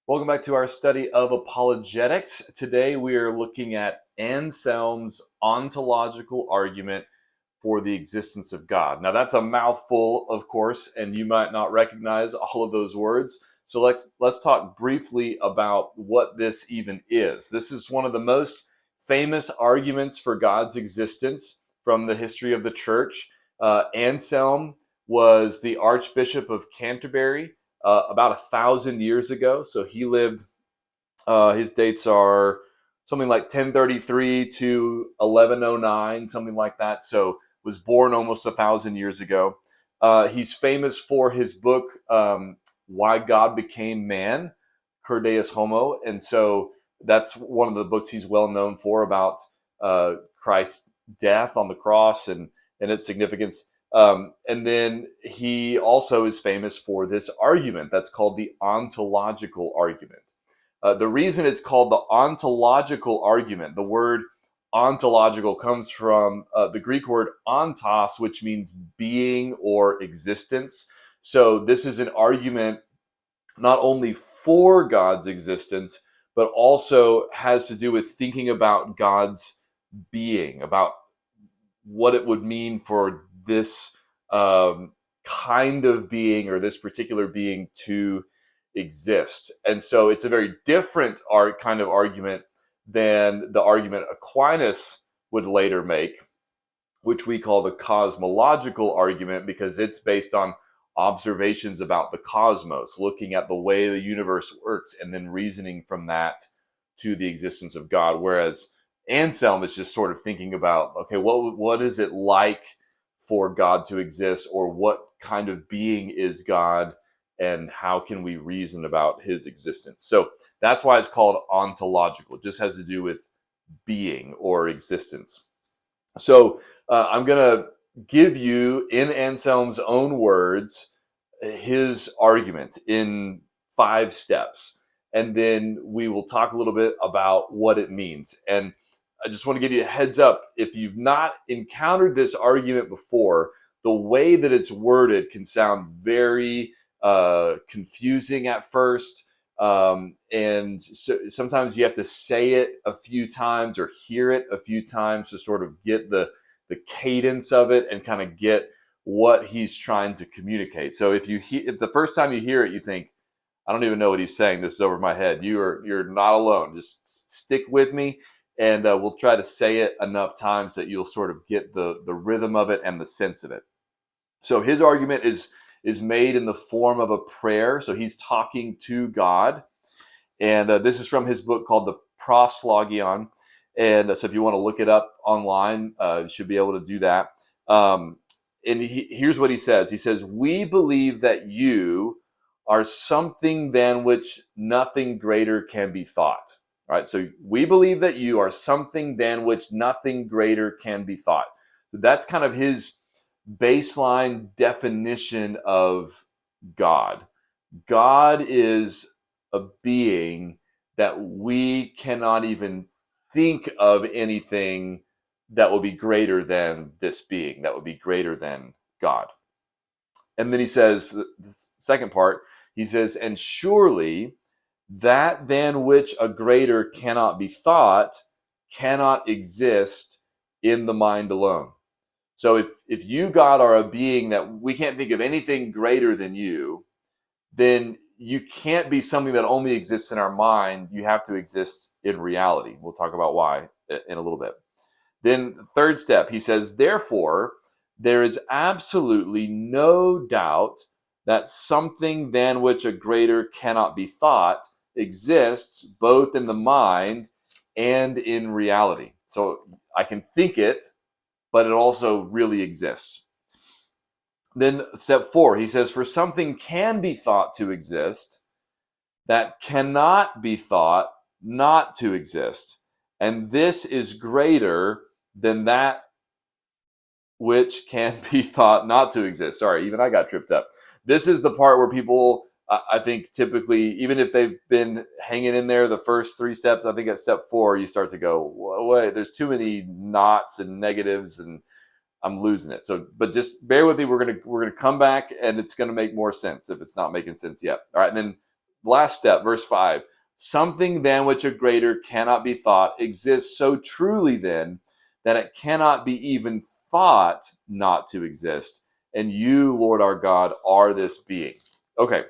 Welcome back to our study of apologetics. Today we are looking at Anselm's ontological argument for the existence of God. Now that's a mouthful, of course, and you might not recognize all of those words. So let's talk briefly about what this even is. This is one of the most famous arguments for God's existence from the history of the church. Anselm was the Archbishop of Canterbury about 1,000 years ago. So he lived. His dates are something like 1033 to 1109, something like that. So was born almost 1,000 years ago. He's famous for his book, "Why God Became Man," Cur Deus Homo, and so that's one of the books he's well known for about Christ's death on the cross and its significance. And then he also is famous for this argument that's called the ontological argument. The reason it's called the ontological argument, the word ontological comes from the Greek word ontos, which means being or existence. So this is an argument not only for God's existence, but also has to do with thinking about God's being, about what it would mean for this kind of being or this particular being to exist. And so it's a very different kind of argument than the argument Aquinas would later make, which we call the cosmological argument, because it's based on observations about the cosmos, looking at the way the universe works and then reasoning from that to the existence of God. Whereas Anselm is just sort of thinking about, okay, what is it like for God to exist, or what kind of being is God, and how can we reason about his existence? So that's why it's called ontological. It just has to do with being or existence. So I'm going to give you, in Anselm's own words, his argument in 5 steps. And then we will talk a little bit about what it means. And I just want to give you a heads up. If you've not encountered this argument before, the way that it's worded can sound very confusing at first. And so sometimes you have to say it a few times or hear it a few times to sort of get the cadence of it and kind of get what he's trying to communicate. So if the first time you hear it, you think, I don't even know what he's saying, this is over my head, you're not alone. Just stick with me, and we'll try to say it enough times that you'll sort of get the rhythm of it and the sense of it. So his argument is made in the form of a prayer. So he's talking to God. And this is from his book called the Proslogion. And so if you want to look it up online, you should be able to do that. And here's what he says. He says, "We believe that you are something than which nothing greater can be thought." All right, so we believe that you are something than which nothing greater can be thought. So that's kind of his baseline definition of God. God is a being that we cannot even think of anything that will be greater than this being, that would be greater than God. And then he says, the second part, he says, "And surely that than which a greater cannot be thought cannot exist in the mind alone." So if you, God, are a being that we can't think of anything greater than you, then you can't be something that only exists in our mind. You have to exist in reality. We'll talk about why in a little bit. Then the third step, he says, "Therefore, there is absolutely no doubt that something than which a greater cannot be thought exists both in the mind and in reality." So I can think it, but it also really exists. Then step 4, he says, "For something can be thought to exist that cannot be thought not to exist. And this is greater than that which can be thought not to exist." Sorry, even I got tripped up. This is the part where people, I think, typically, even if they've been hanging in there the first 3 steps, I think at step 4, you start to go, wait, there's too many knots and negatives, and I'm losing it. So, but just bear with me. We're gonna come back, and it's gonna make more sense if it's not making sense yet. All right, and then last step, verse 5. Something then which a greater cannot be thought exists so truly then that it cannot be even thought not to exist. And you, Lord our God, are this being. Okay,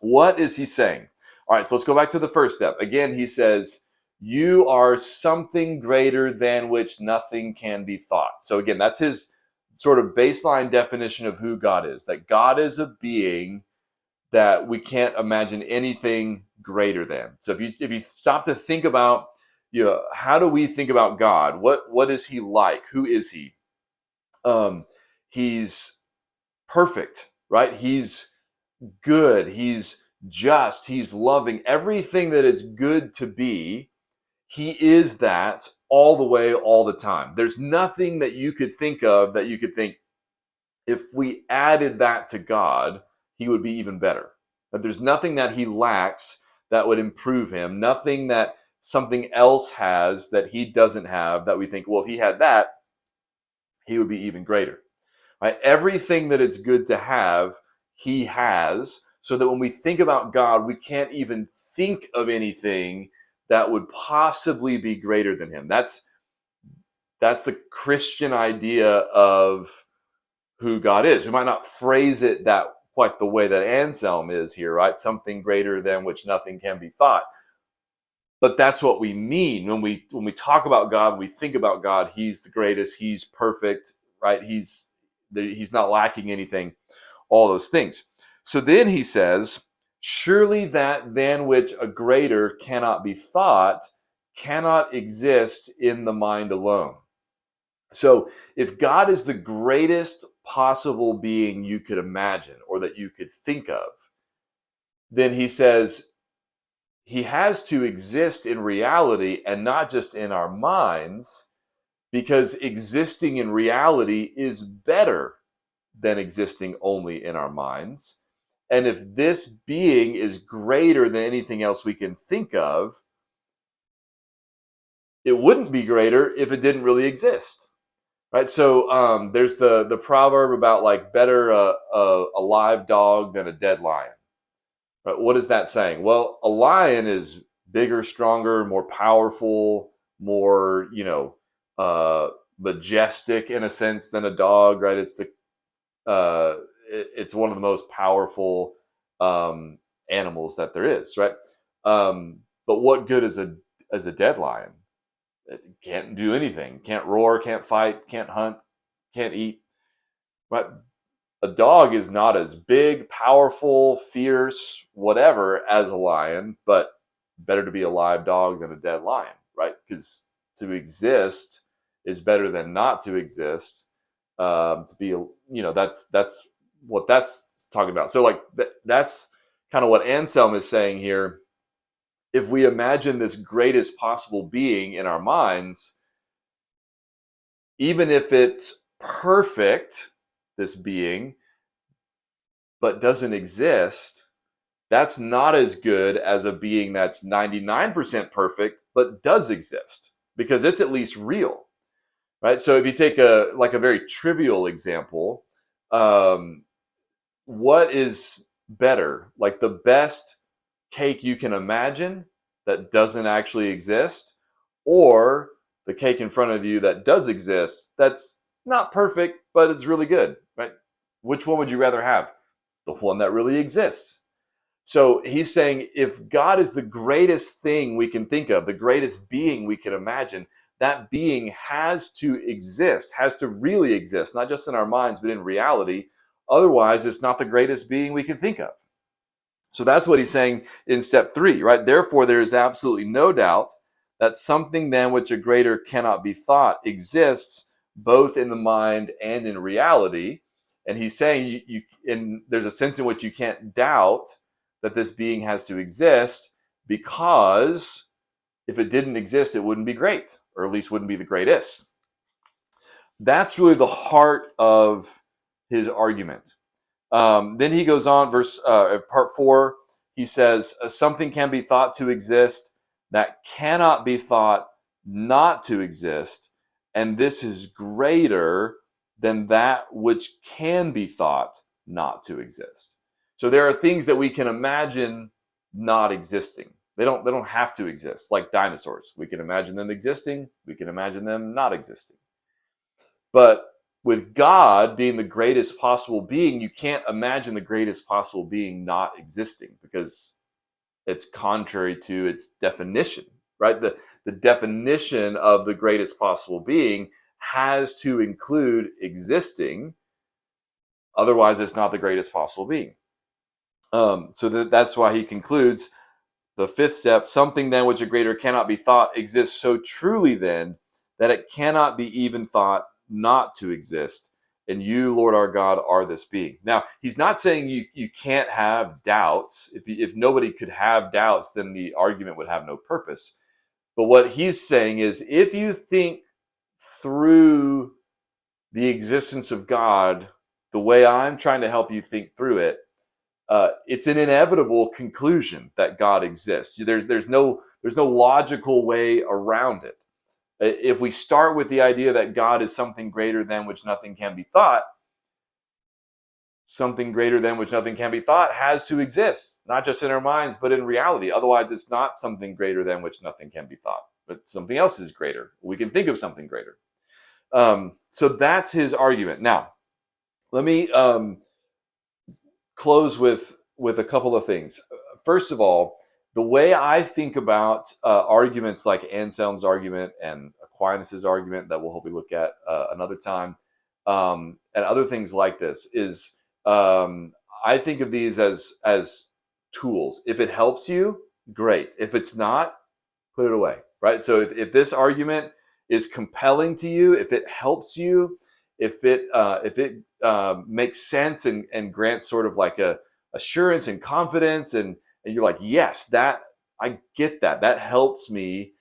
what is he saying? All right, so let's go back to the first step. Again, he says, you are something greater than which nothing can be thought. So again, that's his sort of baseline definition of who God is, that God is a being that we can't imagine anything greater than. So if you stop to think about, how do we think about God? What is he like? Who is he? He's perfect, right? He's good. He's just. He's loving. Everything that is good to be, he is that all the way, all the time. There's nothing that you could think of that you could think, if we added that to God, he would be even better. That there's nothing that he lacks that would improve him, nothing that something else has that he doesn't have that we think, well, if he had that, he would be even greater. Right? Everything that it's good to have, he has, so that when we think about God, we can't even think of anything that would possibly be greater than him. That's the Christian idea of who God is. We might not phrase it that quite the way that Anselm is here, right? Something greater than which nothing can be thought. But that's what we mean when we talk about God, when we think about God. He's the greatest, he's perfect, right? He's not lacking anything, all those things. So then he says, surely that than which a greater cannot be thought cannot exist in the mind alone. So if God is the greatest possible being you could imagine or that you could think of, then he says he has to exist in reality and not just in our minds, because existing in reality is better than existing only in our minds. And if this being is greater than anything else we can think of, it wouldn't be greater if it didn't really exist. Right, so there's the proverb about like better a live dog than a dead lion. Right? What is that saying? Well, a lion is bigger, stronger, more powerful, more majestic in a sense than a dog. Right? It's one of the most powerful animals that there is. Right? But what good is a dead lion? It can't do anything, can't roar, can't fight, can't hunt, can't eat. But a dog is not as big, powerful, fierce, whatever as a lion, but better to be a live dog than a dead lion, right? Because to exist is better than not to exist. To be, that's what that's talking about. So like that's kind of what Anselm is saying here. If we imagine this greatest possible being in our minds, even if it's perfect, this being, but doesn't exist, that's not as good as a being that's 99% perfect, but does exist, because it's at least real, right? So if you take a very trivial example, what is better? Like the best cake you can imagine that doesn't actually exist, or the cake in front of you that does exist that's not perfect but it's really good, right? Which one would you rather have? The one that really exists. So he's saying if God is the greatest thing we can think of, the greatest being we can imagine, that being has to exist, has to really exist, not just in our minds but in reality. Otherwise it's not the greatest being we can think of. So that's what he's saying in step 3, right? Therefore, there is absolutely no doubt that something then which a greater cannot be thought exists both in the mind and in reality. And he's saying there's a sense in which you can't doubt that this being has to exist, because if it didn't exist, it wouldn't be great, or at least wouldn't be the greatest. That's really the heart of his argument. Then he goes on, part 4, he says, something can be thought to exist that cannot be thought not to exist, and this is greater than that which can be thought not to exist. So there are things that we can imagine not existing. They don't have to exist like dinosaurs. We can imagine them existing, we can imagine them not existing. But with God being the greatest possible being, you can't imagine the greatest possible being not existing because it's contrary to its definition, right? The definition of the greatest possible being has to include existing, otherwise it's not the greatest possible being. That's why he concludes the fifth step: something then which a greater cannot be thought exists so truly then that it cannot be even thought not to exist. And you, Lord our God, are this being. Now, he's not saying you can't have doubts. If nobody could have doubts, then the argument would have no purpose. But what he's saying is if you think through the existence of God the way I'm trying to help you think through it, it's an inevitable conclusion that God exists. There's no logical way around it. If we start with the idea that God is something greater than which nothing can be thought, something greater than which nothing can be thought has to exist, not just in our minds, but in reality. Otherwise, it's not something greater than which nothing can be thought, but something else is greater. We can think of something greater. So that's his argument. Now, let me close with a couple of things. First of all, the way I think about arguments like Anselm's argument and Aquinas's argument that we'll hopefully look at another time, and other things like this is I think of these as tools. If it helps you, great. If it's not, put it away. Right. So if this argument is compelling to you, if it helps you, if it makes sense and grants sort of like a assurance and confidence, and you're like, yes, that I get that helps me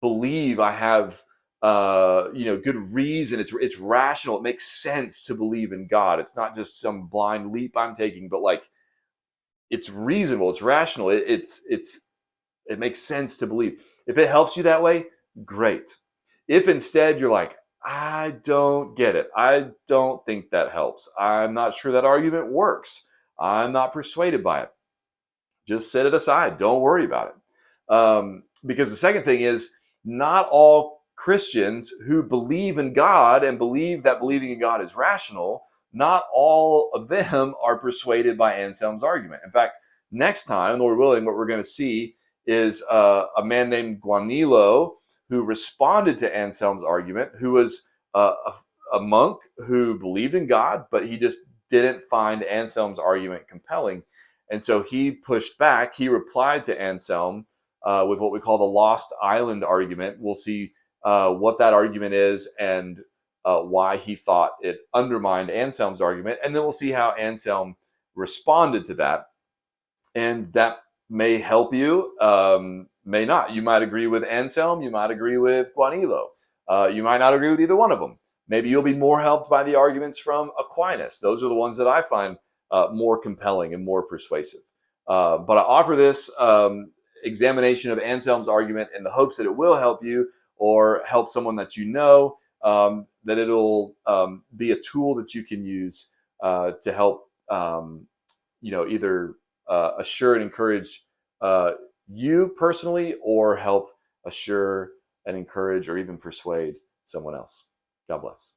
believe I have good reason. It's rational. It makes sense to believe in God. It's not just some blind leap I'm taking, but like it's reasonable. It's rational. It makes sense to believe. If it helps you that way, great. If instead you're like, I don't get it, I don't think that helps, I'm not sure that argument works, I'm not persuaded by it, just set it aside. Don't worry about it. Because the second thing is, not all Christians who believe in God and believe that believing in God is rational, not all of them are persuaded by Anselm's argument. In fact, next time, Lord willing, what we're going to see is a man named Guanilo who responded to Anselm's argument, who was a monk who believed in God, but he just didn't find Anselm's argument compelling. And so he pushed back. He replied to Anselm with what we call the Lost Island argument. We'll see what that argument is and why he thought it undermined Anselm's argument. And then we'll see how Anselm responded to that. And that may help you, may not. You might agree with Anselm. You might agree with Guanilo. You might not agree with either one of them. Maybe you'll be more helped by the arguments from Aquinas. Those are the ones that I find more compelling and more persuasive. But I offer this examination of Anselm's argument in the hopes that it will help you or help someone that you know, that it'll be a tool that you can use to help, either assure and encourage you personally, or help assure and encourage or even persuade someone else. God bless.